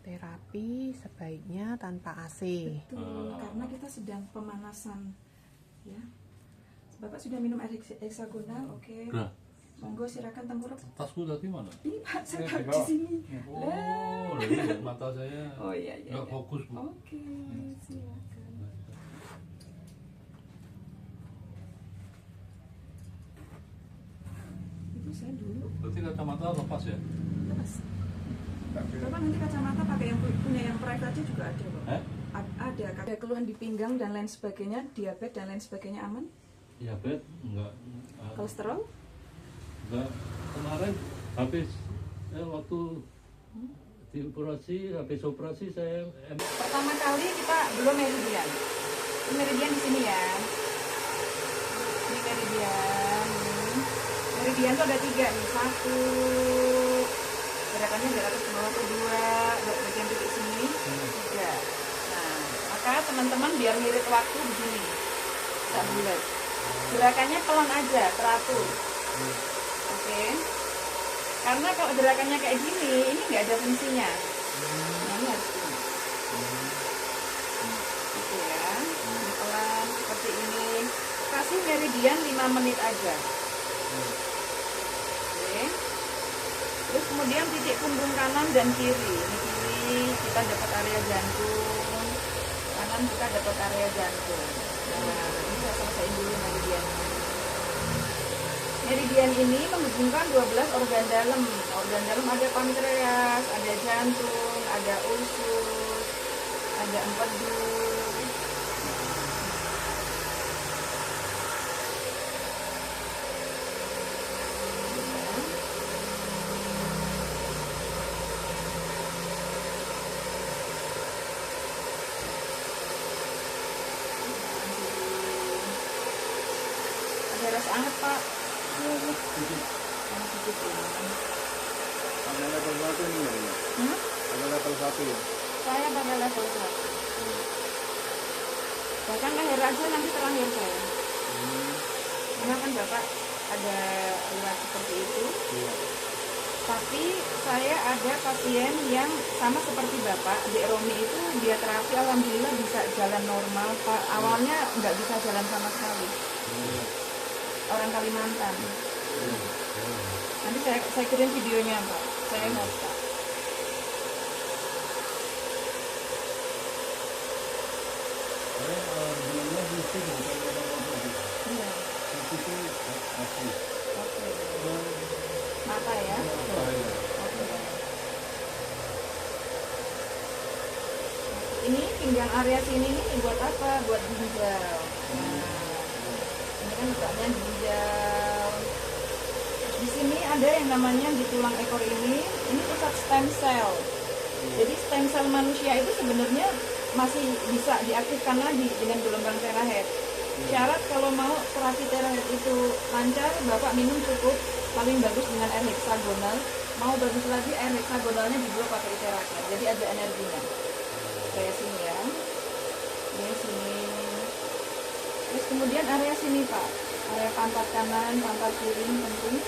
terapi sebaiknya tanpa AC. Betul, karena kita sedang pemanasan, ya. Bapak sudah minum air heksagonal, oke. Udah. Monggo silakan tengkurap. Tasku tadi mana? Ini Pak, saya taruh di sini. Oh, lihat mata saya. Oh iya iya. Nggak fokus, Bu. Oke, silakan. Itu saya dulu. Berarti kacamata lepas ya? Lepas. Bapak nanti kacamata pakai yang punya yang private aja juga ada, Bapak. Ada keluhan di pinggang dan lain sebagainya, diabetes dan lain sebagainya aman? Diabetes enggak. Kolesterol? Enggak. Kemarin habis waktu habis operasi saya Pertama kali kita belum meridian. Ini meridian di sini ya. Ini meridian. Meridian tuh ada 3 nih. 1 gerakannya dari atas ke bawah ke 2 bagian titik sini 3. Nah, maka teman-teman biar ngirit waktu di sini. Tak bulat. Gerakannya pelan aja, teratur. Oke. Karena kalau gerakannya kayak gini, ini nggak ada fungsinya. Nah, ini harus gini. Gitu ya. Ini pelan seperti ini. Kasih meridian 5 menit aja. Oke. Terus kemudian titik punggung kanan dan kiri. Ini kiri kita dapat area jantung. Kanan kita dapat area jantung. Nah, ini saya selesaiin dulu meridiannya. Meridian ini menghubungkan 12 organ dalam. Organ dalam ada pankreas, ada jantung, ada usus, ada empedu. Ada rasa anget, Pak. Ada level 1 ini ya? Ada level 1 ya? Saya pada level 1. Bahkan lahir aja nanti terakhir saya. Karena kan Bapak ada riwayat seperti itu. Tapi saya ada pasien yang sama seperti Bapak, Adik Romi itu dia terapi alhamdulillah bisa jalan normal. Awalnya nggak bisa jalan sama sekali. Orang Kalimantan. Nanti saya kirim videonya, Pak. Saya mau Pak. bilangnya mesti bukan apa-apa. Iya. Itu asli. Oke. Mata ya. Apa ya? Oke. Ini pinggang area sini nih buat apa? Buat ginjal. Nah, ini kan letaknya ginjal. Di sini ada yang namanya di tulang ekor ini pusat stem cell. Jadi stem cell manusia itu sebenarnya masih bisa diaktifkan lagi dengan gelombang terahet. Syarat kalau mau terapi terahet itu lancar, Bapak minum cukup paling bagus dengan air heksagonal. Mau bagus lagi air heksagonalnya dibuat pakai terahet. Jadi ada energinya. Kayak sini ya. Ini sini. Terus kemudian area sini, Pak. Area pantat kanan, pantat kiri penting.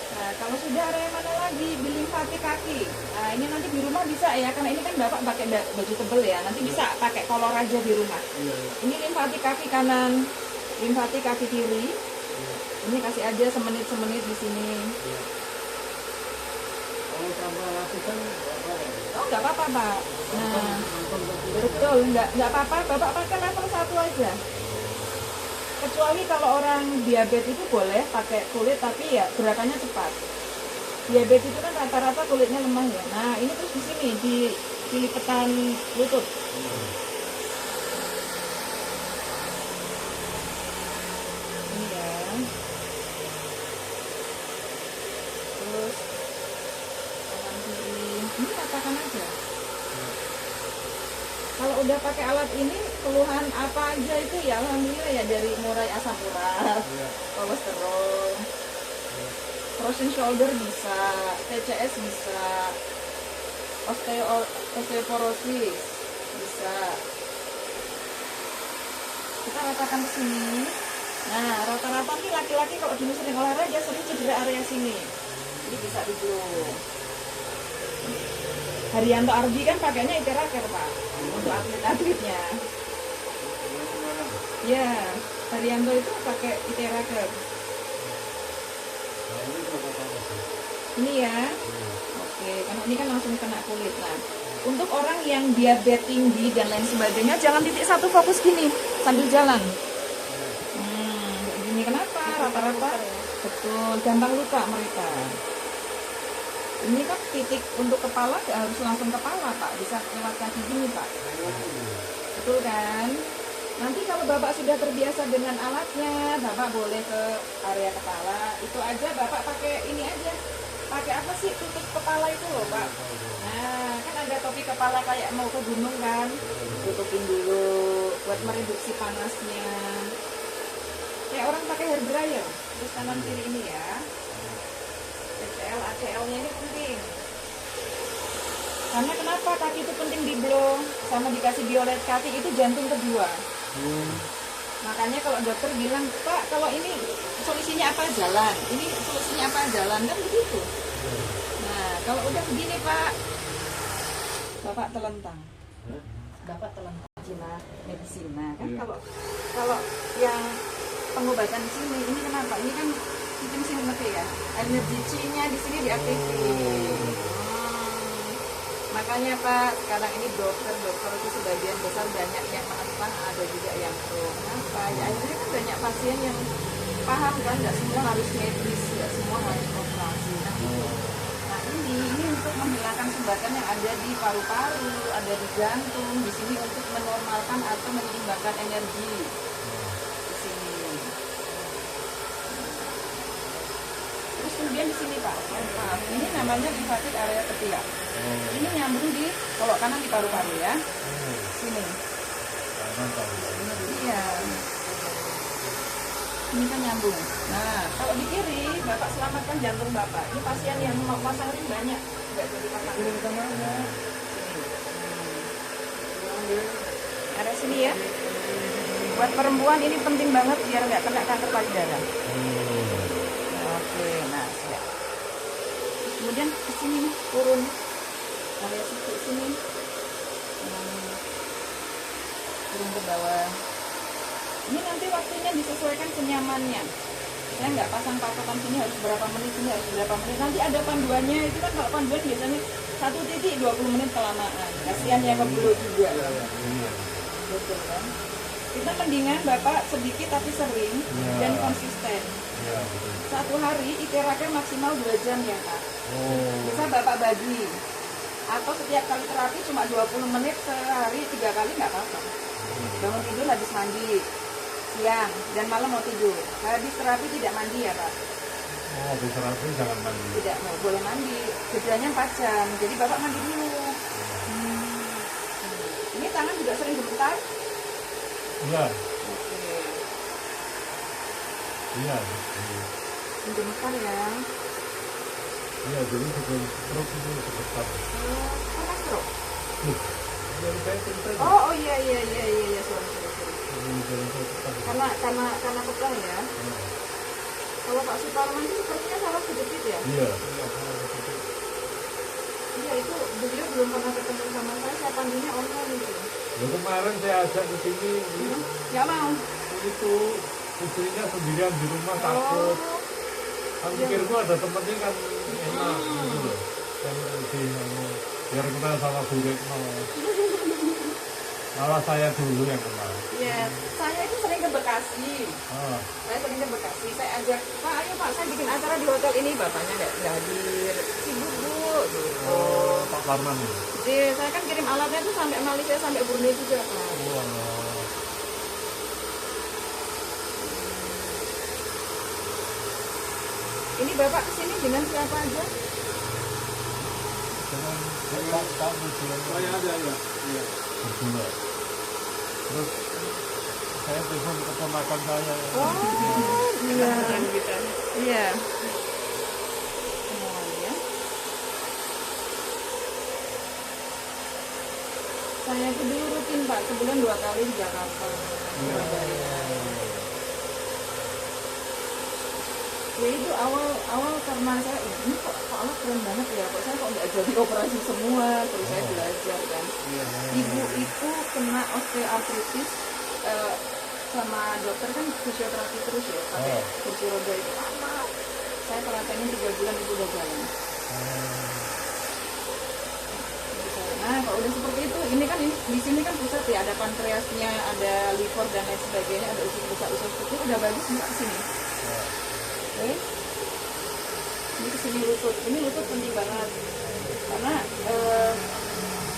Nah, kalau sudah area mana lagi? Di limfatik kaki. Nah, ini nanti di rumah bisa ya, karena ini kan Bapak pakai baju tebel ya. Nanti bisa pakai kolor aja di rumah. Ini limfatik kaki kanan, limfatik kaki kiri. Ini kasih aja semenit-semenit di sini. Kalau tambah lapisan berapa ya? Oh, nggak apa-apa, Pak. Nah, betul, nggak apa-apa. Bapak pakai level 1 aja. Kecuali kalau orang diabetes itu boleh pakai kulit, tapi ya gerakannya cepat. Diabetes itu kan rata-rata kulitnya lemah ya. Nah, ini terus di sini di lipetan lutut. Ini ya. Terus kanan kiri. Ini katakan aja. Kalau udah pakai alat ini, keluhan apa aja itu ya alhamdulillah ya, dari mulai asam urat, kolesterol, frozen shoulder bisa, TCS bisa, osteoporosis bisa. Kita ratakan ke sini. Nah, rata-rata nih laki-laki kalau dulu sering olahraga sering cedera area sini. Jadi bisa dulu. Haryanto Ardi kan pakainya Iteraker Pak untuk atlet-atletnya. Ya, Haryanto itu pakai Iteraker. Nah, ini berapa tahun sih? Ini ya. Oke, karena ini kan langsung kena kulit. Nah, untuk orang yang diabetes tinggi dan lain sebagainya, jangan titik satu fokus gini sambil jalan. Kayak gini kenapa? Rata-rata betul gampang luka mereka. Ini kan titik untuk kepala nggak harus langsung kepala Pak, bisa lewat kaki gini Pak. Betul kan? Nanti kalau Bapak sudah terbiasa dengan alatnya, Bapak boleh ke area kepala. Itu aja Bapak pakai ini aja. Pakai apa sih tutup kepala itu loh Pak? Nah, kan ada topi kepala kayak mau ke gunung kan? Tutupin dulu buat mereduksi panasnya. Kayak orang pakai hair dryer. Terus kanan kiri ini ya. ACL, ACL-nya ini penting. Karena kenapa kaki itu penting di blow sama dikasih violet kaki itu jantung kedua. Makanya kalau dokter bilang, Pak, kalau ini solusinya apa jalan, ini solusinya apa jalan, kan begitu. Nah, kalau udah begini Pak, Bapak telentang. Bapak telentang Cina medisina kan. Kalau yang pengobatan di sini, ini kenapa? Ini kan sistem sinematik ya, energi C-nya di sini diaktifin. Makanya Pak, sekarang ini dokter itu sebagian besar banyak yang menentang, ada juga yang pro. Kenapa? Ya akhirnya kan banyak pasien yang paham kan, nggak semua harus medis, nggak semua harus operasi. Nah itu. Nah ini untuk menghilangkan sumbatan yang ada di paru-paru, ada di jantung, di sini untuk menormalkan atau menyeimbangkan energi. Di sini. Terus kemudian di sini Pak, maaf, ini namanya limfatik area ketiak. Ini nyambung di kalau kanan di paru-paru ya. Sini. Iya. Ini kan nyambung. Nah, kalau di kiri, Bapak selamatkan jantung Bapak. Ini pasien yang mau pasang ring banyak, nggak jadi pasang ring kemana? Area sini ya. Buat perempuan ini penting banget biar nggak kena kanker payudara. Oke, nah siap. Kemudian ke sini turun. Area situ sini. Turun ke bawah. Ini nanti waktunya disesuaikan senyamannya. Saya nggak pasang patokan sini harus berapa menit, sini harus berapa menit. Nanti ada panduannya, itu kan kalau panduan biasanya 1 titik 20 menit kelamaan. Kasihan yang ngebelu juga. Betul kan? Kita mendingan Bapak sedikit tapi sering dan konsisten. Satu hari istirahatnya maksimal 2 jam ya Pak. Bisa Bapak bagi. Atau setiap kali terapi cuma 20 menit sehari 3 kali nggak apa-apa. Bangun tidur habis mandi, siang dan malam mau tidur. Habis terapi tidak mandi ya Pak? Oh, habis terapi jangan mandi. Tidak mau boleh mandi. Jedanya 4 jam. Jadi Bapak mandi dulu. Ini tangan juga sering gemetar? Iya. Oke. Iya. Gemetar ya. Iya, jadi sebelum stroke itu sebentar. Apa stroke? Jadi saya cerita. Oh iya sorry. Jadi saya cepat. Karena pegel ya. Kalau Pak Suparman itu sepertinya saraf kejepit ya? Iya. Iya itu beliau belum pernah ketemu sama saya panggilnya online itu. Lalu kemarin saya ajak ke sini. Nggak mau. Itu istrinya sendirian di rumah takut. Kan pikirku ada temennya kan enak gitu loh. Kan lebih biar kita sama Bu Retno. Malah saya dulu yang kenal. Iya, saya itu sering ke Bekasi. Saya sering ke Bekasi. Saya ajak, Pak, ayo Pak, saya bikin acara di hotel ini. Bapaknya nggak hadir. Sibuk Bu. Oh, Pak Parman. Jadi saya kan kirim alatnya tuh sampai Malaysia, sampai Brunei juga Pak. Wah. Ini Bapak kesini dengan siapa aja? Dengan Pak Budian. Oh ya ada ya. Iya. Berdua. Terus saya telepon keponakan saya. Oh iya. Iya. Semuanya. Saya itu dulu rutin Pak, sebulan 2 kali di Jakarta. Ya itu awal karena saya ini kok alat keren banget ya, kok saya kok nggak jadi operasi semua, terus saya Ibu itu kena osteoartritis, sama dokter kan fisioterapi terus ya, pakai kursi roda itu lama. Saya telatennya 3 bulan itu udah jalan. Nah, kalau udah seperti itu, ini kan di sini kan pusat ya, ada pankreasnya, ada liver dan lain sebagainya, ada usus seperti itu, udah bagus bisa kesini. Oke, ini kesini lutut. Ini lutut penting banget karena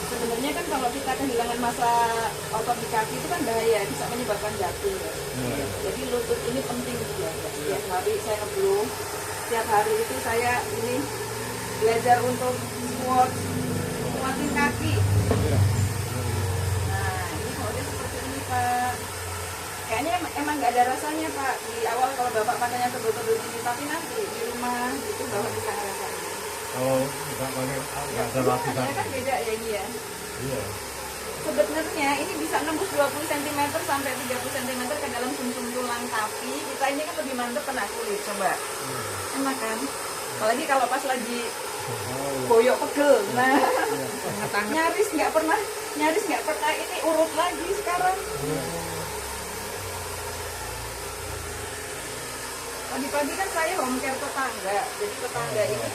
sebenarnya kan kalau kita kehilangan massa otot di kaki itu kan bahaya, bisa menyebabkan jatuh ya. Jadi lutut ini penting dijaga. Setiap hari saya ngebluh, setiap hari itu saya ini belajar untuk nguatin kaki. Nah, ini kalau dia seperti ini Pak, kayaknya emang nggak ada rasanya Pak di awal kalau Bapak pakainya tebel-tebel gini, tapi nanti di rumah itu Bapak bisa ngerasain. Kalau nggak pakai nggak ada lapisan. Rasanya kan beda ya ini ya. Iya. Sebenarnya ini bisa nembus 20 cm sampai 30 cm ke dalam sumsum tulang, tapi kita ini kan lebih mantep kena kulit. Coba enak kan, apalagi kalau pas lagi boyok pegel. Nah, nyaris nggak pernah ini urut lagi sekarang. Pagi-pagi kan saya home care tetangga, jadi tetangga ini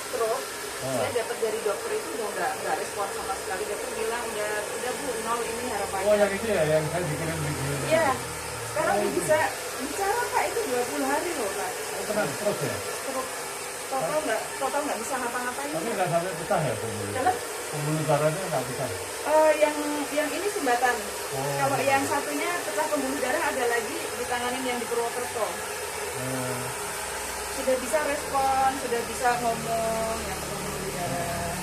stroke. Saya dapat dari dokter itu udah nggak respon sama sekali. Dokter bilang udah Bu, 0 ini harapannya. Oh yang ini ya, yang saya bikin video. Iya, sekarang bisa bicara Pak, itu 20 hari loh Pak. Tenang terus ya. Stroke total nggak bisa ngapa-ngapain. Tapi nggak sampai pecah ya pembuluh. Dalam Pembuluh darahnya nggak pecah. yang ini sumbatan. Oh. Kalau yang satunya setelah pembuluh darah ada lagi ditanganin yang di Purwokerto. Sudah bisa respon, sudah bisa ngomong yang pembuluh darah.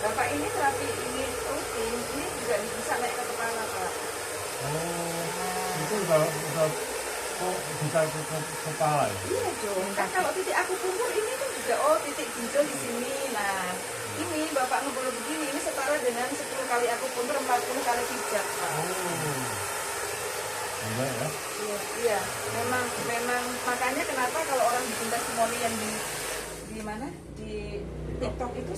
Bapak ini terapi ini rutin, ini juga bisa naik ke kepala Pak. Itu udah kok bisa ke kepala ya? Iya dong, kan kalau titik akupunktur ini kan juga titik ginjal di sini. Nah, ini Bapak ngebulur begini, ini setara dengan 10 kali akupunktur, 40 kali pijat Pak. Enggak ya? Iya, memang makanya kenapa kalau orang bikin testimoni yang di mana di TikTok itu